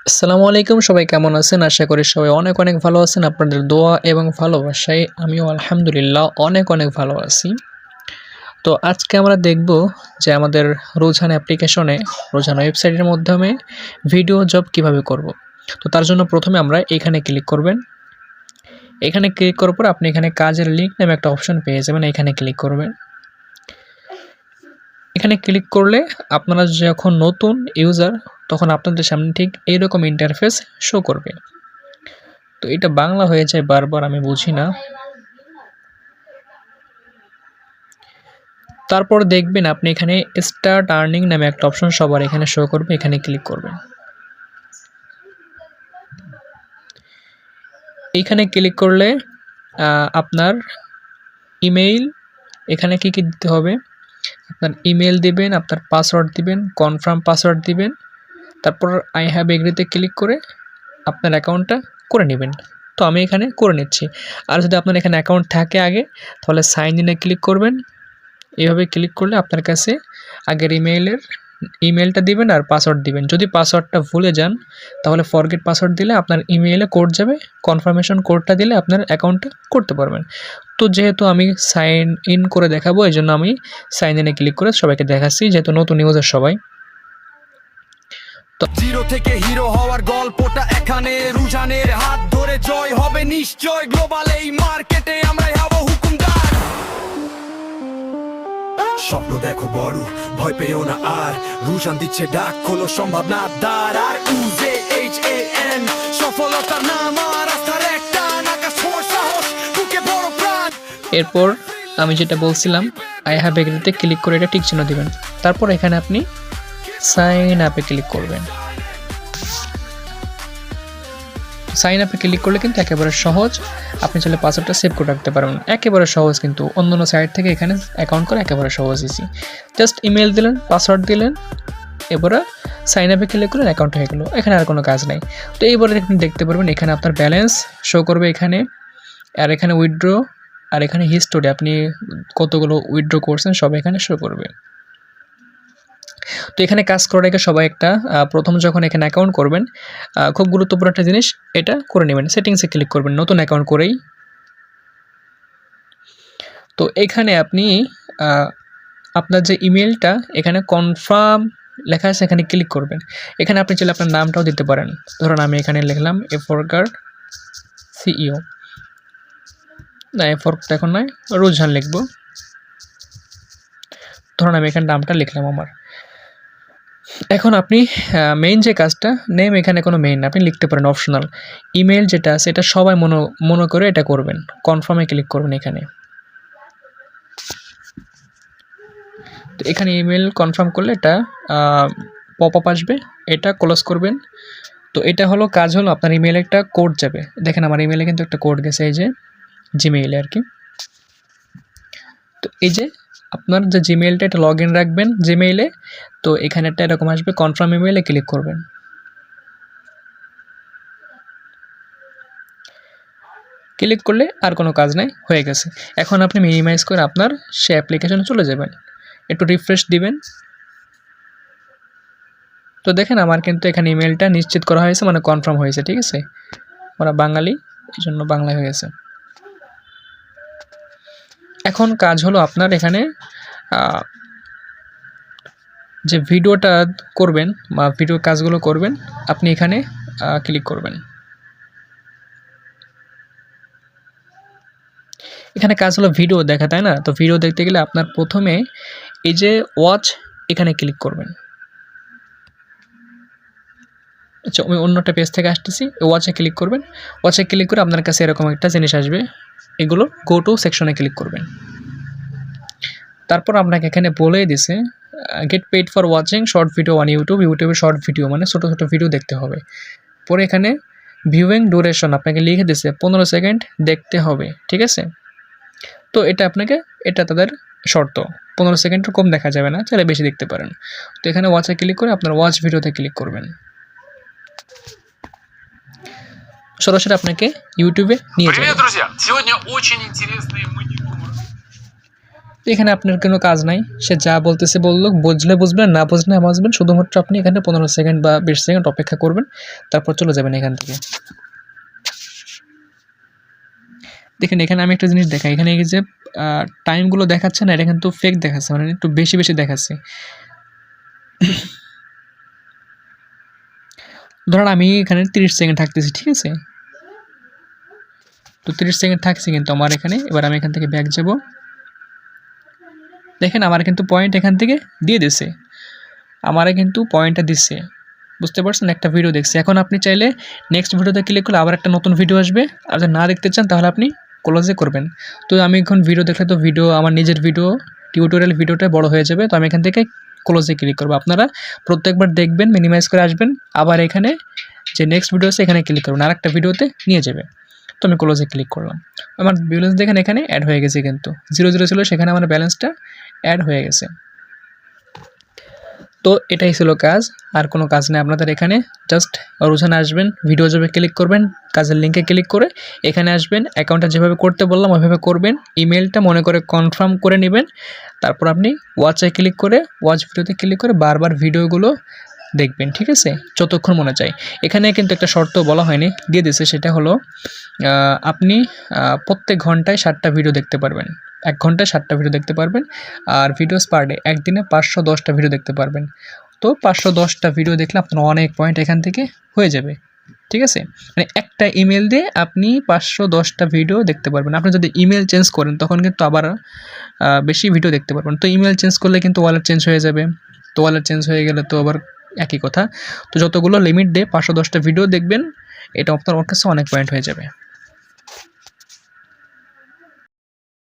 আসসালামু আলাইকুম, সবাই কেমন আছেন? আশা করি সবাই অনেক, অনেক ভালো আছেন। আপনাদের দোয়া এবং ভালোবাসায় আমিও আলহামদুলিল্লাহ অনেক, অনেক ভালো আছি। তো আজকে আমরা দেখব যে আমাদের রোজান অ্যাপ্লিকেশনে, রোজান ওয়েবসাইটের মাধ্যমে ভিডিও জব কিভাবে করব। তো তার জন্য প্রথমে আমরা এখানে ক্লিক করবেন। এখানে ক্লিক করার পর আপনি এখানে কাজের লিঙ্ক নামে একটা অপশন পেয়ে যাবেন। এখানে ক্লিক করবেন। এখানে ক্লিক করলে আপনারা যখন নতুন ইউজার তখন আপনাদের সামনে ঠিক এইরকম ইন্টারফেস শো করবে। তো এটা বাংলা হয়ে যায় বারবার, আমি বুঝি না। তারপর দেখবেন আপনি এখানে স্টার্ট আর্নিং নামে একটা অপশন সবার এখানে শো করবে। এখানে ক্লিক করবেন। এইখানে ক্লিক করলে আপনার ইমেইল, এখানে কি দিতে হবে, আপনার ইমেইল দিবেন, আপনার পাসওয়ার্ড দিবেন, কনফার্ম পাসওয়ার্ড দিবেন। তারপর আই হ্যাভ এগ্রিতে ক্লিক করে আপনার অ্যাকাউন্টটা করে নেবেন। তো আমি এখানে করে নিচ্ছি। আর যদি আপনার এখানে অ্যাকাউন্ট থাকে আগে, তাহলে সাইন ইনে ক্লিক করবেন। এভাবে ক্লিক করলে আপনার কাছে আগের ইমেলটা দিবেন আর পাসওয়ার্ড দিবেন। যদি পাসওয়ার্ডটা ভুলে যান তাহলে ফরগেট পাসওয়ার্ড দিলে আপনার ইমেইলে কোড যাবে, কনফার্মেশন কোডটা দিলে আপনার অ্যাকাউন্টটা করতে পারবেন। তো যেহেতু আমি সাইন ইন করে দেখাবো, এই জন্য আমি সাইন ইনে ক্লিক করে সবাইকে দেখাচ্ছি, যেহেতু নতুন ইউজার সবাই। জিরো থেকে হিরো হওয়ার গল্পটা এখানে, রুঝানের হাত ধরে জয় হবে নিশ্চয়, গ্লোবাল এই মার্কেটে আমরাই হব হুকুমদার। স্বপ্ন দেখো বড়, ভয় পেও না আর, রুঝান দিচ্ছে ডাক, খোলো সম্ভাবনার দ্বার। আর UZHAN সফলতার নাম, আর রাস্তার একটা নাকা সাহস, বুকে বড় প্রাণ। এরপর আমি যেটা বলছিলাম, আই হ্যাভ এগ্রিতে ক্লিক করে এটা টিক চিহ্ন দিবেন। তারপর এখানে আপনি সাইন আপে ক্লিক করবেন। সাইন আপে ক্লিক করলে কিন্তু একেবারে সহজ, আপনি চাইলে পাসওয়ার্ডটা সেভ করে রাখতে পারবেন। একেবারে সহজ, কিন্তু অন্য সাইট থেকে এখানে অ্যাকাউন্ট করা একেবারে সহজ ইজি। জাস্ট ইমেল দিলেন, পাসওয়ার্ড দিলেন, এবারে সাইন আপে ক্লিক করলেন, অ্যাকাউন্ট হয়ে গেলো। এখানে আর কোনো কাজ নাই। তো এইবারে আপনি দেখতে পারবেন এখানে আপনার ব্যালেন্স শো করবে এখানে, আর এখানে উইথড্র, আর এখানে হিস্টোরি, আপনি কতগুলো উইথড্র করছেন সব এখানে শো করবে। তো এখানে কাজ করার আগে সবাই একটা প্রথম যখন এখানে অ্যাকাউন্ট করবেন, খুব গুরুত্বপূর্ণ একটা জিনিস এটা করে নেবেন, সেটিংসে ক্লিক করবেন নতুন অ্যাকাউন্ট করেই। তো এখানে আপনি আপনার যে ইমেলটা এখানে কনফার্ম লেখা আছে, এখানে ক্লিক করবেন। এখানে আপনি চাইলে আপনার নামটাও দিতে পারেন। ধরুন আমি এখানে লিখলাম এফরগার CEO, না এফর এখন নয়, রুঝান লিখবো। ধরুন আমি এখানে নামটা লিখলাম আমার। এখন আপনি মেইন যে কাজটা, নেম এখানে কোনো মেইন না, আপনি লিখতে পারেন অপশনাল। ইমেল যেটা আছে এটা সবাই মনে করে এটা করবেন। কনফার্মে ক্লিক করবেন এখানে। তো এখানে ইমেল কনফার্ম করলে এটা পপ আপ আসবে, এটা ক্লোজ করবেন। তো এটা হলো কাজ, হলো আপনার ইমেলে একটা কোড যাবে। দেখেন আমার ইমেলে কিন্তু একটা কোড গেছে, এই যে জিমেইলে আর কি। তো এই যে আপনার যে জিমেইলটা, এটা লগ ইন রাখবেন জিমেইলে। তো এখানে একটা এরকম আসবে, কনফার্ম ইমেইলে ক্লিক করবেন। ক্লিক করলে আর কোনো কাজ নাই, হয়ে গেছে। এখন আপনি মিনিমাইজ করে আপনার সে অ্যাপ্লিকেশনে চলে যাবেন, একটু রিফ্রেশ দিবেন। তো দেখেন আমার কিন্তু এখানে ইমেলটা নিশ্চিত করা হয়েছে, মানে কনফার্ম হয়েছে, ঠিক আছে। ওরা বাঙালি, এই জন্য বাংলায় হয়ে গেছে। এখন কাজ হলো আপনার এখানে যে ভিডিওটা করবেন বা ভিডিও কাজগুলো করবেন, আপনি এখানে ক্লিক করবেন। এখানে কাজ হলো ভিডিও দেখা, তাই না? তো ভিডিও দেখতে গেলে আপনার প্রথমে এই যে ওয়াচ, এখানে ক্লিক করবেন। আচ্ছা, আমি অন্যটা পেজ থেকে আসতেছি, ওয়াচে ক্লিক করবেন। ওয়াচে ক্লিক করে আপনার কাছে এরকম একটা জিনিস আসবে, এগুলো গো টু সেকশনে ক্লিক করবেন। তারপর আপনাকে এখানে বলেই দিছে gate paid for watching short video on ইউটিউবে শর্ট ভিডিও মানে ছোটো ছোটো ভিডিও দেখতে হবে। পরে এখানে ভিউইং ডিউরেশন আপনাকে লিখে দিছে 15 সেকেন্ড দেখতে হবে, ঠিক আছে। তো এটা তাদের শর্ত, 15 সেকেন্ডের কম দেখা যাবে না, চাইলে বেশি দেখতে পারেন। তো এখানে ওয়াচে ক্লিক করে আপনার ওয়াচ ভিডিওতে ক্লিক করবেন, সরাসরি আপনাকে ইউটিউবে নিয়ে যাবে। এখানে আপনার কোনো কাজ নাই, সে যা বলতেছে বললো, বুঝলে বুঝবেন, না বুঝলে বুঝবেন। শুধুমাত্র আপনি এখানে 15 সেকেন্ড বা 20 সেকেন্ড অপেক্ষা করবেন, তারপর চলে যাবেন এখান থেকে। দেখেন এখানে আমি একটা জিনিস দেখাই, এখানে এই যে টাইমগুলো দেখাচ্ছে না, এটা কিন্তু ফেক দেখাচ্ছে, মানে একটু বেশি বেশি দেখাচ্ছে। ধরেন আমি এখানে 30 সেকেন্ড থাকতেছি, ঠিক আছে? তো 30 সেকেন্ড থাকছি কিন্তু আমার এখানে। এবার আমি এখান থেকে ব্যাক যাব। দেখেন আমার কিন্তু পয়েন্ট এখান থেকে দিয়ে দিছে, আমারে কিন্তু পয়েন্টটা দিচ্ছে, বুঝতে পারছেন? একটা ভিডিও দেখছি। এখন আপনি চাইলে নেক্সট ভিডিওতে ক্লিক করলে আবার একটা নতুন ভিডিও আসবে, আর যদি না দেখতে চান তাহলে আপনি ক্লোজে করবেন। তো আমি এখন ভিডিও দেখলে তো ভিডিও, আমার নিজের ভিডিও, টিউটোরিয়াল ভিডিওটা বড় হয়ে যাবে, তো আমি এখান থেকে ক্লোজে ক্লিক করবো। আপনারা প্রত্যেকবার দেখবেন, মিনিমাইজ করে আসবেন, আবার এখানে যে নেক্সট ভিডিও আছে এখানে ক্লিক করবেন, আর একটা ভিডিওতে নিয়ে যাবে। তো আমি ক্লোজে ক্লিক করলাম, আমার ব্যালেন্স দেখেন এখানে অ্যাড হয়ে গেছে, কিন্তু 0 ছিল, সেখানে আমার ব্যালেন্সটা অ্যাড হয়ে গেছে। তো এটাই ছিল কাজ, আর কোনো কাজ নেই আপনাদের। এখানে জাস্ট রুঝানে আসবেন, ভিডিও যাবে ক্লিক করবেন, কাজের লিঙ্কে ক্লিক করে এখানে আসবেন, অ্যাকাউন্টটা যেভাবে করতে বললাম ওইভাবে করবেন, ইমেলটা মনে করে কনফার্ম করে নেবেন, তারপর আপনি ওয়াচে ক্লিক করে, ওয়াচ ভিডিওতে ক্লিক করে বারবার ভিডিওগুলো দেখবেন, ঠিক আছে? যতক্ষণ মনে চায়। এখানে কিন্তু একটা শর্ত বলা হয়নি, দিয়ে দিয়েছে, সেটা হলো আপনি প্রত্যেক ঘন্টায় 7টা ভিডিও দেখতে পারবেন, 1 ঘন্টায় 7টা ভিডিও দেখতে পারবেন। আর ভিডিওস পার ডে, একদিনে 510টা ভিডিও দেখতে পারবেন। তো 510টা ভিডিও দেখলে আপনার অনেক পয়েন্ট এখান থেকে হয়ে যাবে, ঠিক আছে? মানে একটা ইমেল দিয়ে আপনি 510টা ভিডিও দেখতে পারবেন। আপনি যদি ইমেল চেঞ্জ করেন তখন কিন্তু আবার বেশি ভিডিও দেখতে পারবেন। তো ইমেল চেঞ্জ করলে কিন্তু ওয়ালেট চেঞ্জ হয়ে যাবে, তো ওয়ালেট চেঞ্জ হয়ে গেলে তো আবার একই কথা। তো যতগুলো লিমিট দিয়ে 510টা ভিডিও দেখবেন, এটা আপনার ওর কাছে অনেক পয়েন্ট হয়ে যাবে।